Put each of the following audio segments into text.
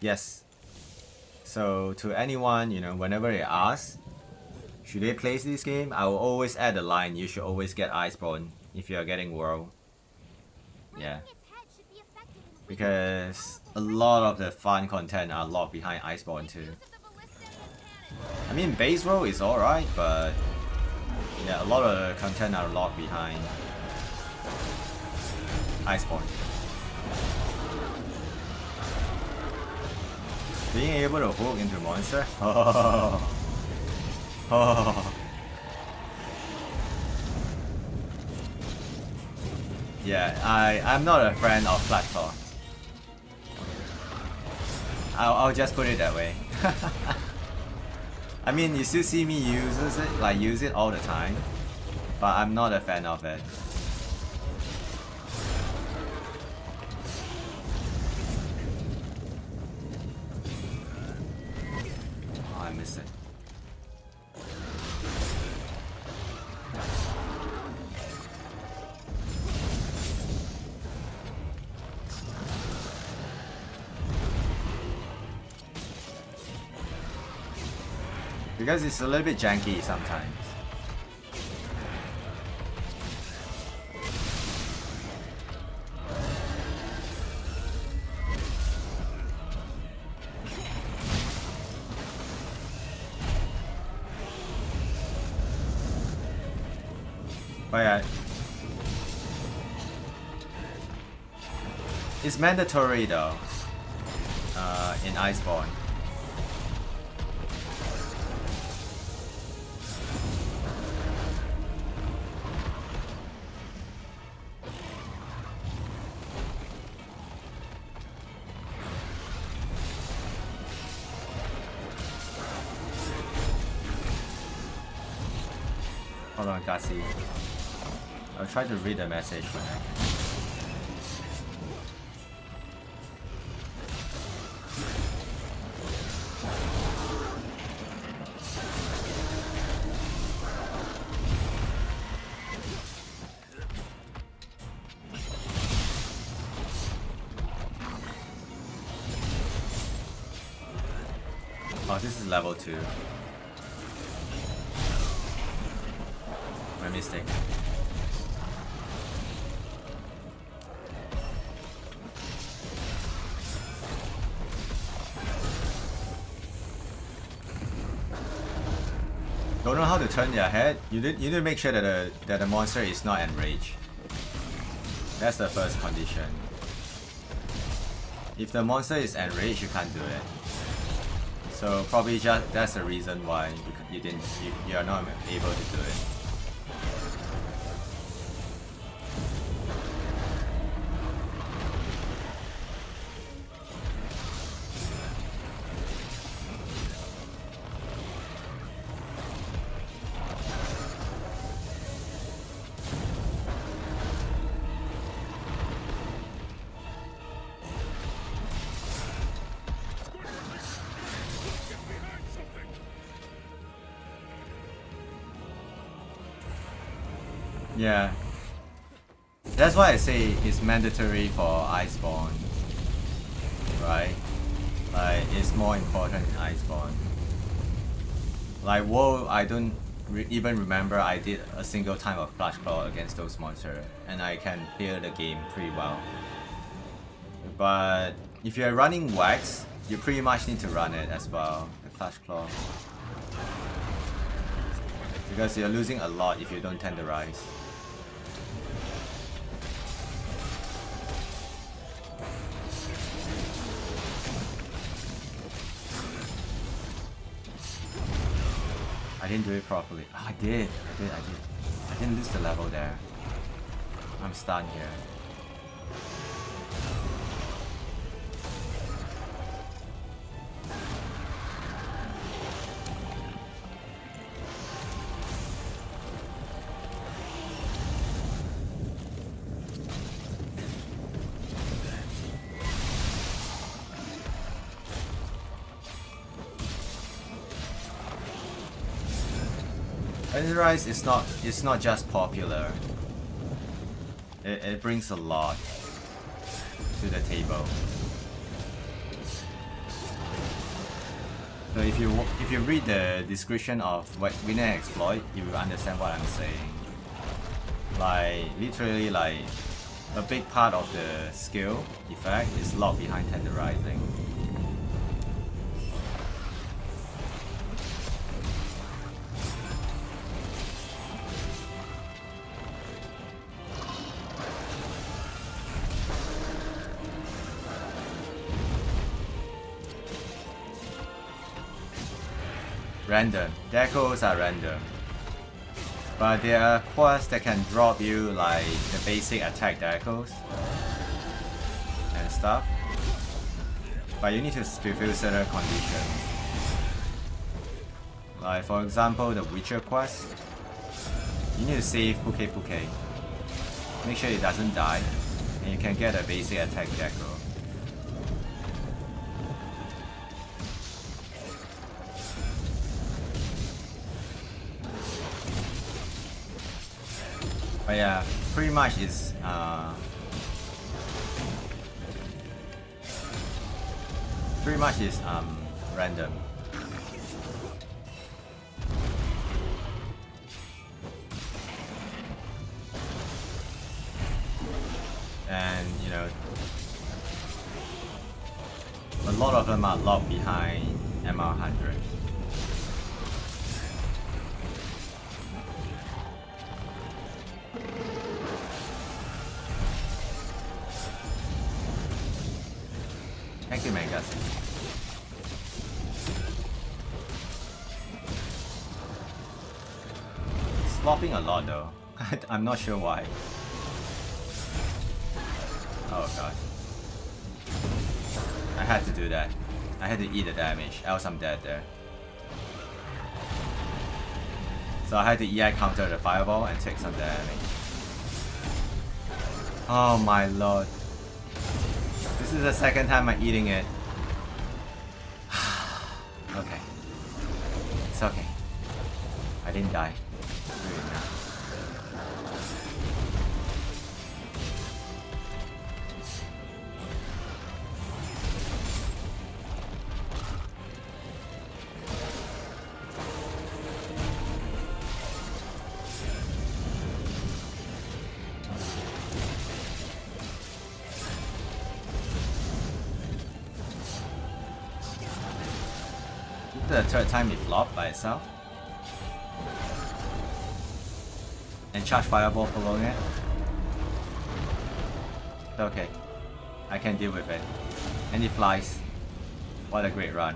Yes. So to anyone, you know, whenever they ask, should they play this game? I will always add a line. You should always get Iceborne if you are getting World. Yeah. Because a lot of the fun content are locked behind Iceborne too. I mean, base World is alright, but yeah, a lot of the content are locked behind Iceborne. Being able to hook into monster? Oh. Oh. Yeah, I'm not a fan of flat claw. I'll just put it that way. I mean, you still see me use it all the time, but I'm not a fan of it. Oh, I missed it. Because it's a little bit janky sometimes. But yeah, it's mandatory though in Iceborne. Hold on, Gassi. I'll try to read the message when I can. Oh, this is level 2. My mistake. Don't know how to turn your head. You need to make sure that the monster is not enraged. That's the first condition. If the monster is enraged, you can't do it. So probably just that's the reason why you are not able to do it. Yeah. That's why I say it's mandatory for Iceborne. Right? Like, it's more important in Iceborne. Like, WoW, I don't even remember I did a single time of Clutch Claw against those monsters, and I can clear the game pretty well. But if you're running Wax, you pretty much need to run it as well, the Clutch Claw. Because you're losing a lot if you don't tenderize. I didn't do it properly. Oh, I did. I didn't lose the level there. I'm stunned here. Tenderize is not just popular. It brings a lot to the table. So if you read the description of what winner exploit, you will understand what I'm saying. Like literally, like a big part of the skill effect is locked behind tenderizing. Random. Decals are random. But there are quests that can drop you like the basic attack decals and stuff. But you need to fulfill certain conditions. Like for example the Witcher quest. You need to save Puke Puke. Make sure it doesn't die. And you can get a basic attack decal. But yeah, pretty much it's random. And you know, a lot of them are locked behind MR100. Thank you, Mangas. Slopping a lot though. I'm not sure why. Oh god. I had to do that. I had to eat the damage, else I'm dead there. So I had to EI counter the fireball and take some damage. Oh my lord. This is the second time I'm eating it. Okay. It's okay. I didn't die. Do it now. The third time it flopped by itself. And charge fireball following it. Okay. I can deal with it. And it flies. What a great run.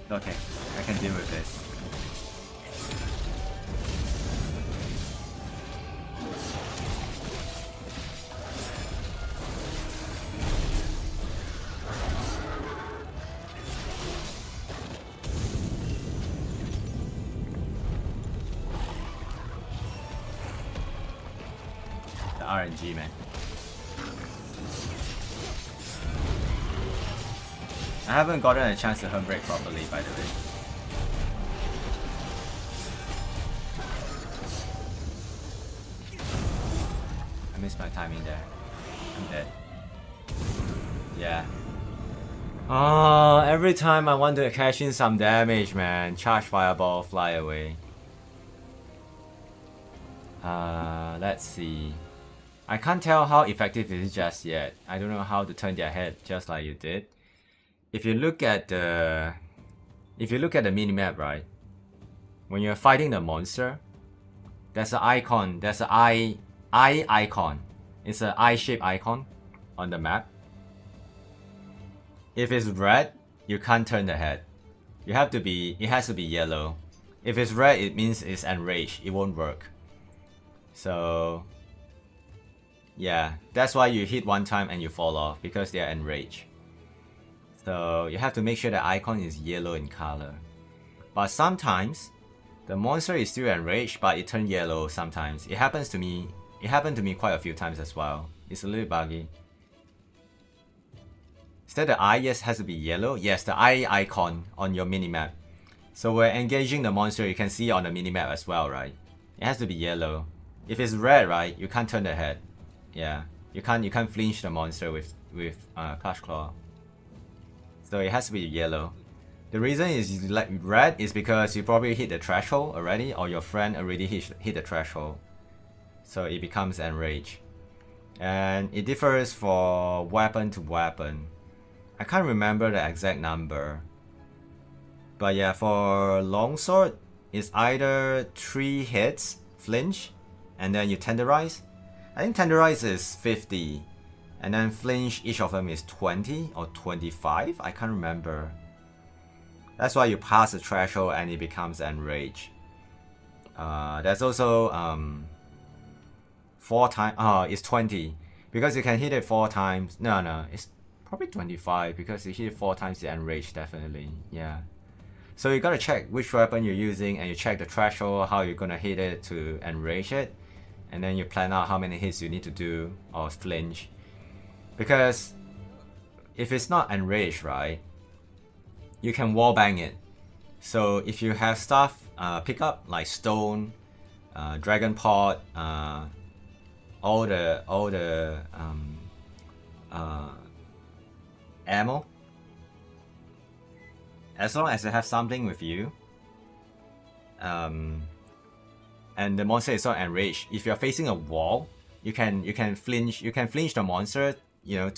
Okay, I can deal with this. RNG, man. I haven't gotten a chance to home break properly, by the way. I missed my timing there. I'm dead. Yeah. Oh, every time I want to cash in some damage, man. Charge fireball, fly away. Let's see. I can't tell how effective it is just yet. I don't know how to turn their head just like you did. If you look at the minimap, right? When you're fighting the monster, there's an icon. There's an eye icon. It's an eye-shaped icon on the map. If it's red, you can't turn the head. It has to be yellow. If it's red, it means it's enraged. It won't work. So yeah, that's why you hit one time and you fall off, because they are enraged. So you have to make sure the icon is yellow in color. But sometimes the monster is still enraged, but it turns yellow sometimes. It happens to me. It happened to me quite a few times as well. It's a little buggy. Instead the eye, yes, has to be yellow. Yes, the eye icon on your minimap. So we're engaging the monster, you can see on the minimap as well, right? It has to be yellow. If it's red, right, you can't turn the head. Yeah, you can't flinch the monster with Clash Claw. So it has to be yellow. The reason is like red is because you probably hit the threshold already, or your friend already hit the threshold. So it becomes enraged. And it differs for weapon to weapon. I can't remember the exact number. But yeah, for longsword, it's either 3 hits, flinch, and then you tenderize. I think tenderize is 50. And then flinch, each of them is 20 or 25. I can't remember. That's why you pass the threshold and it becomes enraged. There's also 4 times. Oh, it's 20 because you can hit it 4 times. No, it's probably 25 because you hit it 4 times, it's enraged definitely. Yeah. So you gotta check which weapon you're using, and you check the threshold, how you're gonna hit it to enrage it, and then you plan out how many hits you need to do or flinch. Because if it's not enraged, right, you can wallbang it. So if you have stuff pick up like stone, dragon pot, all the ammo, as long as you have something with you, and the monster is not enraged, if you're facing a wall, you can flinch the monster, you know,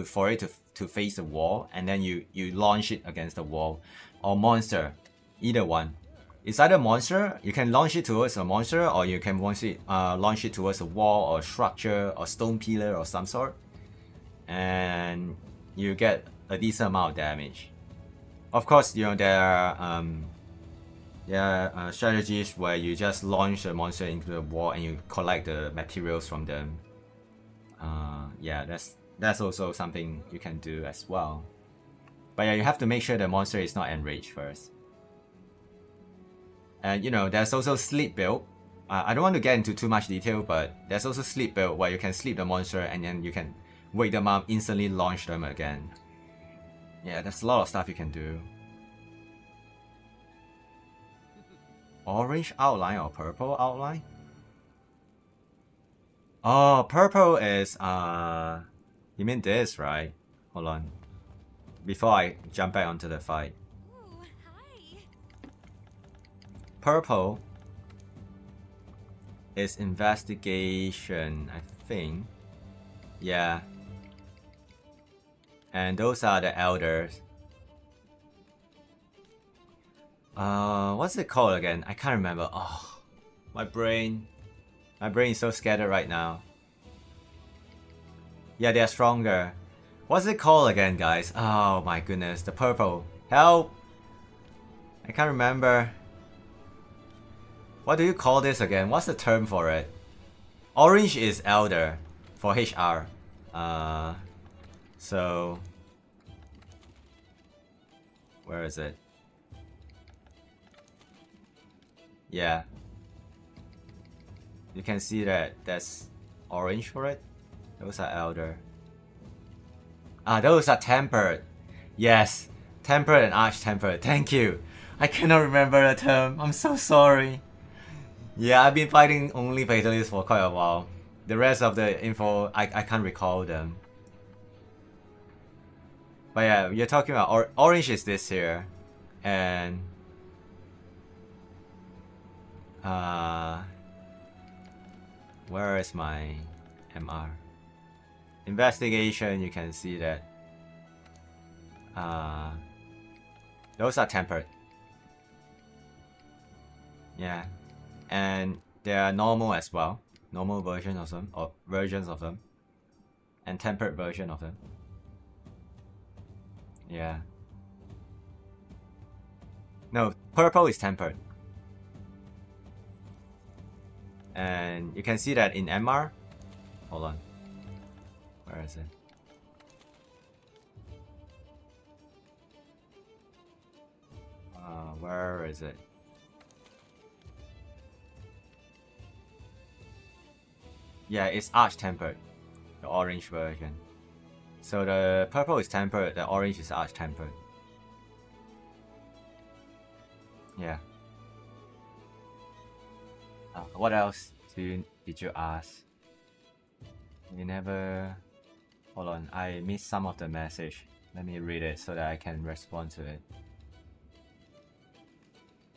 for it to face the wall, and then you launch it against the wall, or monster, either one. It's either monster, you can launch it towards a monster, or you can launch it towards a wall or structure or stone pillar or some sort, and you get a decent amount of damage. Of course, you know, there are strategies where you just launch the monster into the wall and you collect the materials from them. Yeah, that's also something you can do as well. But yeah, you have to make sure the monster is not enraged first. And you know, there's also sleep build. I don't want to get into too much detail, but there's also sleep build where you can sleep the monster and then you can wake them up, instantly launch them again. Yeah, there's a lot of stuff you can do. Orange outline or purple outline? Oh, purple is you mean this, right? Hold on. Before I jump back onto the fight. Ooh, hi. Purple is investigation, I think. Yeah. And those are the elders. What's it called again? I can't remember. Oh, my brain is so scattered right now. Yeah, they're stronger. What's it called again, guys? Oh my goodness, the purple. Help! I can't remember. What do you call this again? What's the term for it? Orange is elder for HR. So where is it? Yeah. You can see that that's orange for it. Those are elder. Ah, those are tempered. Yes, tempered and arch-tempered. Thank you. I cannot remember the term. I'm so sorry. Yeah, I've been fighting only fatalists for quite a while. The rest of the info, I can't recall them. But yeah, you're talking about orange is this here, and where is my MR? Investigation, you can see that those are tempered. Yeah, and there are normal as well, normal version of them, or versions of them, and tempered version of them. Yeah. No, purple is tempered. And you can see that in MR. Hold on. Where is it? Where is it? Yeah, it's arch tempered, the orange version. So the purple is tempered, the orange is arch tempered. Yeah. What else did you ask? You never... Hold on, I missed some of the message. Let me read it so that I can respond to it.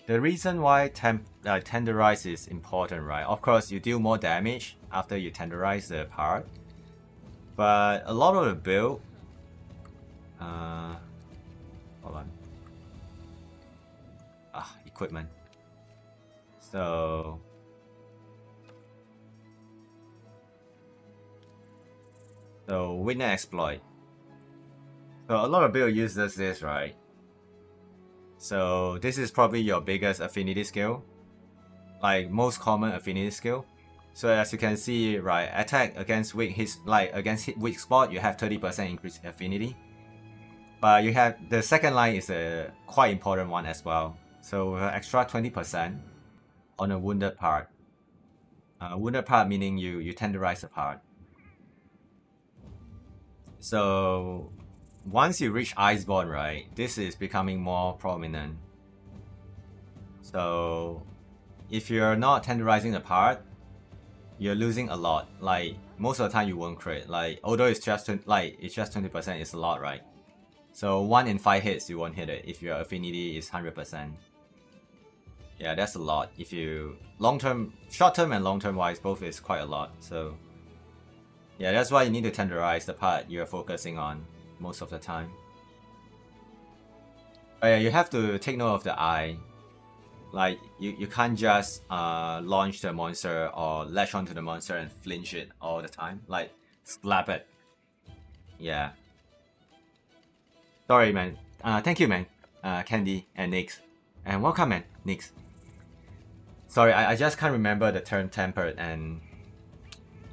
The reason why tenderize is important, right? Of course, you deal more damage after you tenderize the part. But a lot of the build... hold on. Equipment. So... Witness exploit. So a lot of build uses this, right? So this is probably your biggest affinity skill. Like most common affinity skill. So as you can see, right, attack against weak weak spot, you have 30% increased affinity. But you have the second line is a quite important one as well. So extra 20% on a wounded part. Wounded part meaning you tenderize the part. So once you reach Iceborne, right, this is becoming more prominent. So if you're not tenderizing the part, you're losing a lot. Like most of the time you won't crit. Like although it's just 20%, it's a lot, right? So 1 in 5 hits you won't hit it if your affinity is 100%. Yeah, that's a lot. If you short term and long term wise, both is quite a lot. So yeah, that's why you need to tenderize the part you're focusing on most of the time. But yeah, you have to take note of the eye. Like, you can't just launch the monster or latch onto the monster and flinch it all the time. Like, slap it. Yeah. Sorry, man. Thank you, man. Candy and Nix. And welcome, man. Nix. Sorry, I just can't remember the term tempered and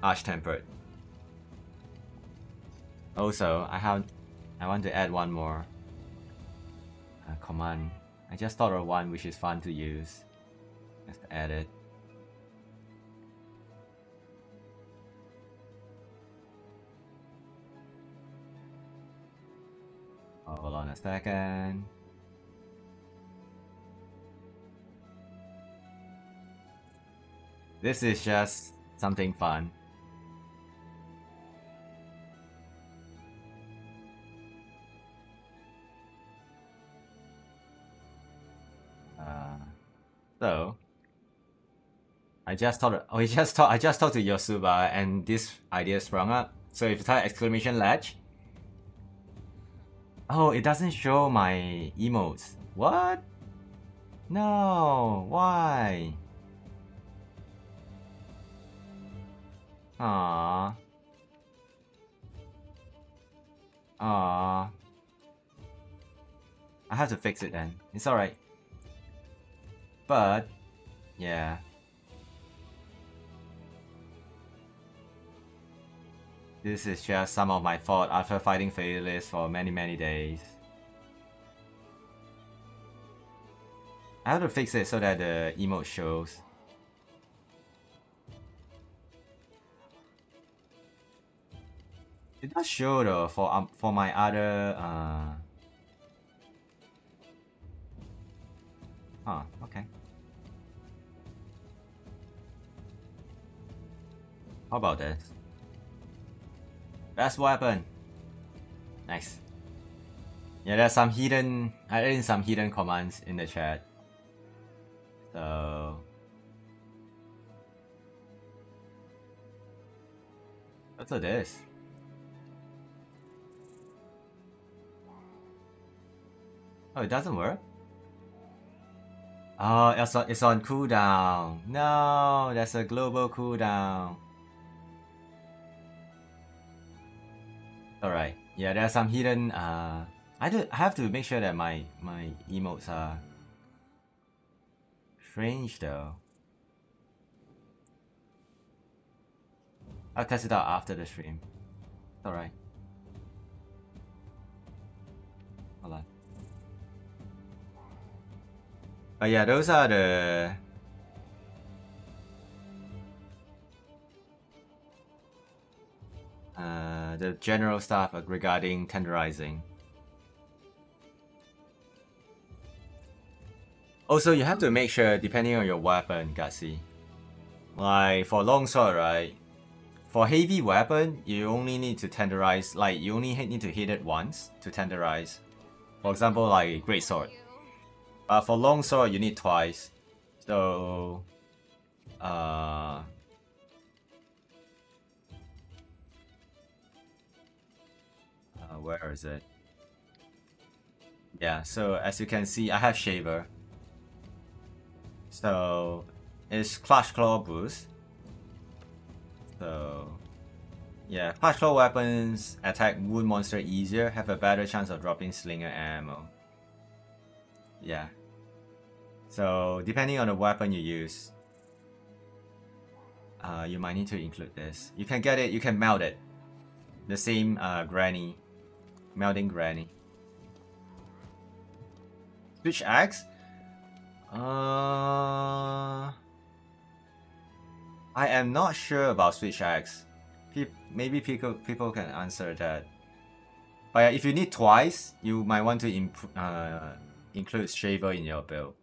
arch-tempered. Also, I want to add one more command. I just thought of one which is fun to use. Let's add it. Hold on a second. This is just something fun. So I just talked to Yosuba and this idea sprung up. So if you type exclamation latch, oh, it doesn't show my emotes. What? No, why? Aww. Aww. I have to fix it then. It's alright. But, yeah. This is just some of my fault after fighting Fatalist for many days. I have to fix it so that the emote shows. It does show though for my other okay. How about this? Best weapon. Nice. Yeah, there's some hidden. I added in some hidden commands in the chat. So what's this? Oh, it doesn't work? Oh, it's on cooldown. No, that's a global cooldown. Alright. Yeah, there are some hidden I have to make sure that my emotes are strange though. I'll test it out after the stream. Alright. Hold on. But yeah, those are the general stuff regarding tenderizing. Also, you have to make sure, depending on your weapon, Gatsy, Like for longsword, right? For heavy weapon, you only need to tenderize, like you only need to hit it once to tenderize. For example, like great sword. For longsword, you need twice. So, where is it? Yeah, so as you can see, I have Shaver. So, it's Clutch Claw boost. So, yeah, Clutch Claw weapons attack wound monster easier, have a better chance of dropping slinger ammo. Yeah. So, depending on the weapon you use, you might need to include this. You can get it, you can melt it. The same Granny. Melting Granny. Switch axe? I am not sure about Switch axe. Maybe people can answer that. But yeah, if you need twice, you might want to include Shaver in your build.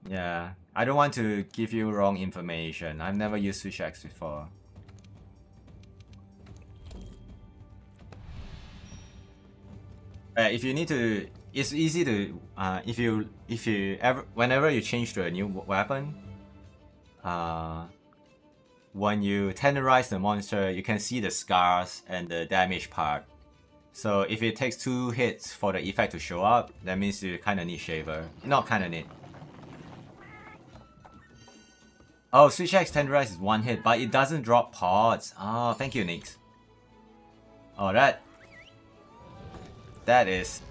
Yeah, I don't want to give you wrong information. I've never used Switch axe before. If you need to, it's easy to whenever you change to a new weapon, when you tenderize the monster, you can see the scars and the damage part. So if it takes 2 hits for the effect to show up, that means you kind of need Shaver. Not kind of need. Oh, Switch Axe tenderize is 1 hit, but it doesn't drop pods. Oh, thank you, Nix. Oh, that is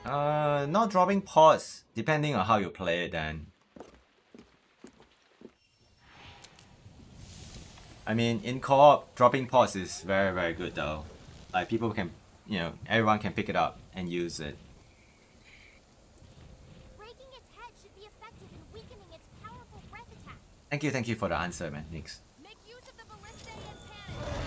not dropping pods, depending on how you play it then. I mean, in co-op, dropping pods is very, very good though. Like, people can, you know, everyone can pick it up and use it. Breaking its head should be effective in weakening its powerful breath attack. Thank you for the answer, man, Nix. Make use of the ballistae and cannon.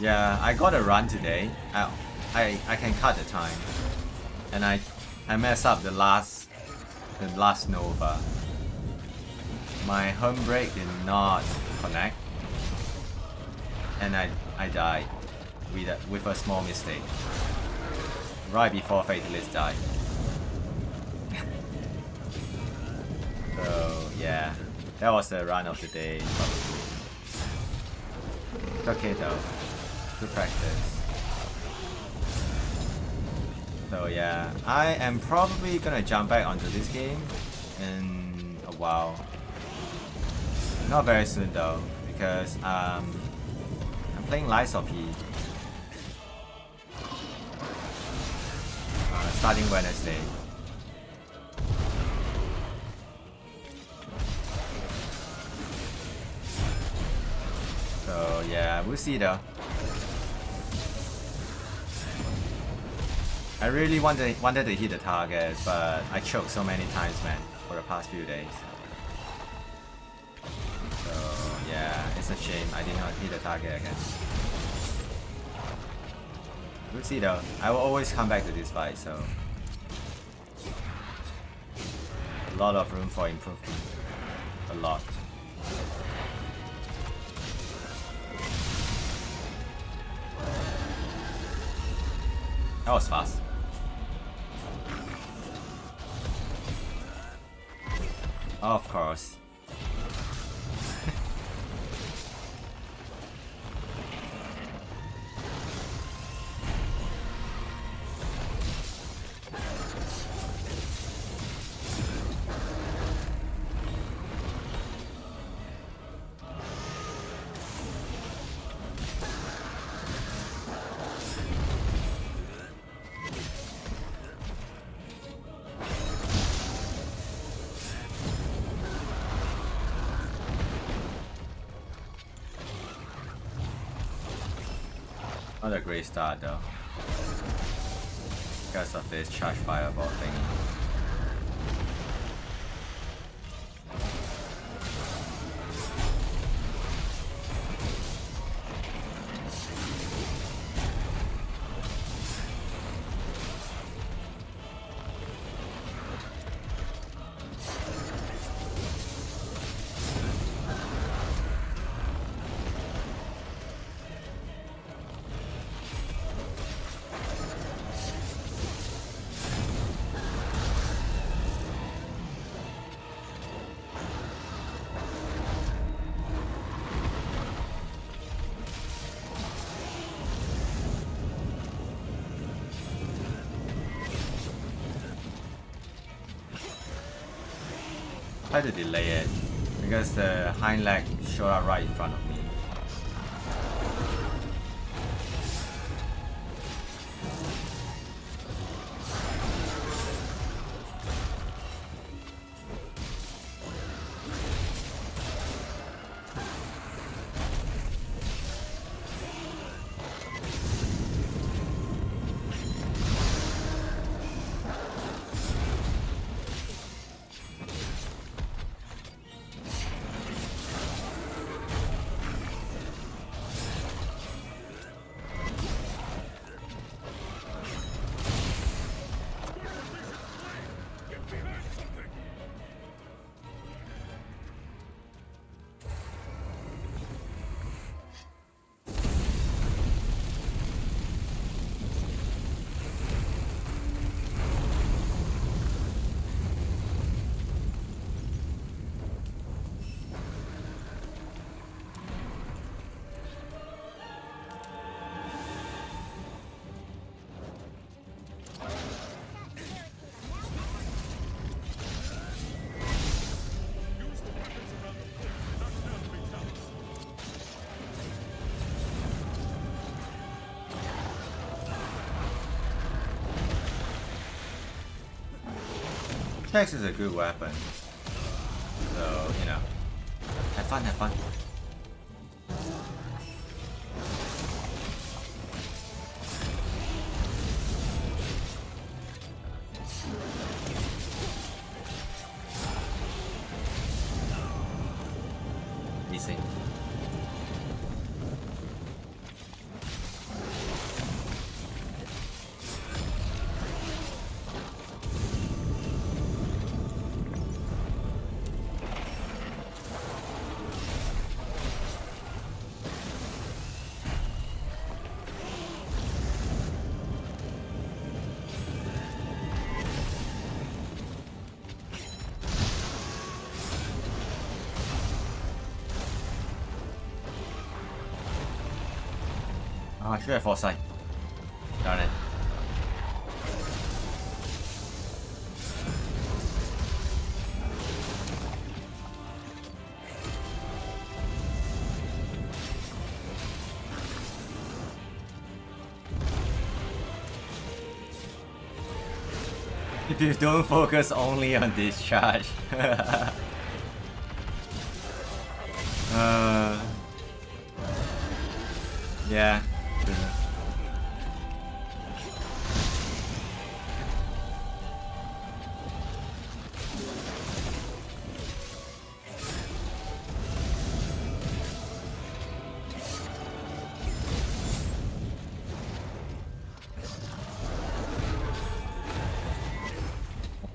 Yeah, I got a run today. I can cut the time, and I messed up the last Nova. My home break did not connect, and I died with a small mistake right before Fatalist died. So yeah, that was the run of the day. It's okay though. Good practice. So yeah, I am probably gonna jump back onto this game in a while. Not very soon though, because I'm playing Lies of P. Starting Wednesday. So yeah, we'll see though. I really wanted to hit the target, but I choked so many times, man, for the past few days. So yeah, it's a shame I did not hit the target again. We'll see though. I will always come back to this fight, so a lot of room for improvement. A lot. That was fast. Of course. Not a great start though, because of this charge fireball thing. Try to delay it because the hind leg showed up right in front of me. Tex is a good weapon, so you know, have fun, have fun. Easy. Oh, I should have foresight. Darn it. If you don't focus only on discharge. Yeah.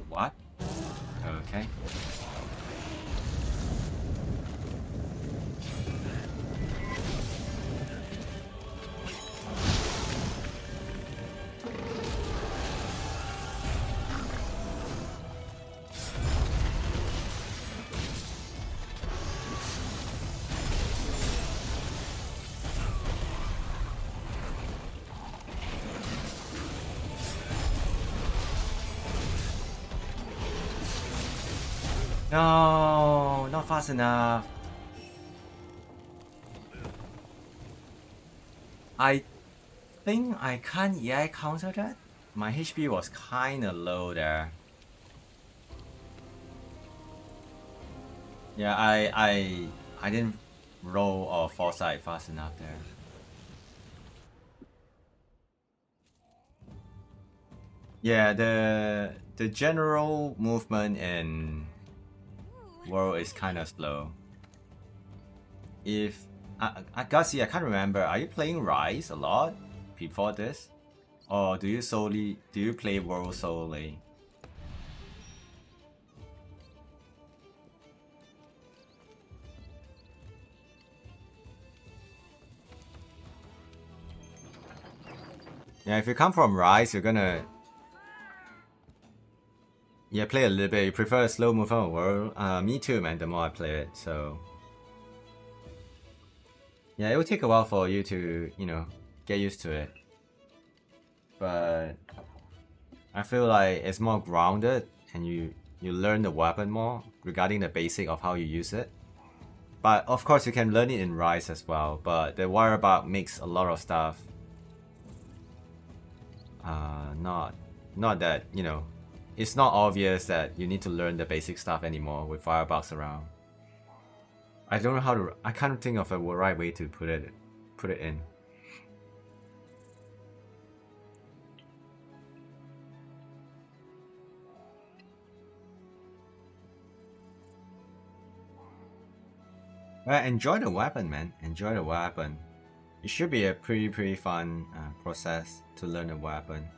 What? Okay. No, not fast enough. I think I can't yet counter that. My HP was kinda low there. Yeah, I didn't roll or foresight fast enough there. Yeah, the general movement in world is kind of slow. If Agassi, I can't remember. Are you playing Rise a lot before this, or do you play world solely? Yeah, if you come from Rise, you're gonna play a little bit. You prefer a slow movement world? Me too, man. The more I play it, so yeah, it will take a while for you to get used to it. But I feel like it's more grounded, and you learn the weapon more regarding the basic of how you use it. But of course you can learn it in Rise as well, but the wire bug makes a lot of stuff not that, you know, it's not obvious that you need to learn the basic stuff anymore with firebugs around. I don't know how to, I can't think of a right way to put it in. Well, enjoy the weapon, man. Enjoy the weapon. It should be a pretty fun process to learn a weapon.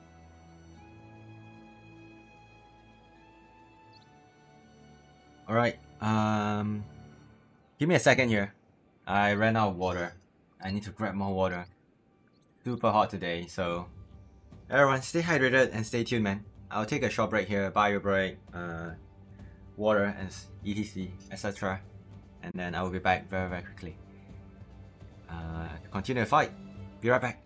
Alright, give me a second here. I ran out of water. I need to grab more water. Super hot today, so everyone stay hydrated and stay tuned, man. I'll take a short break here, bio break, water and etc, etc. And then I will be back very quickly. Continue the fight. Be right back.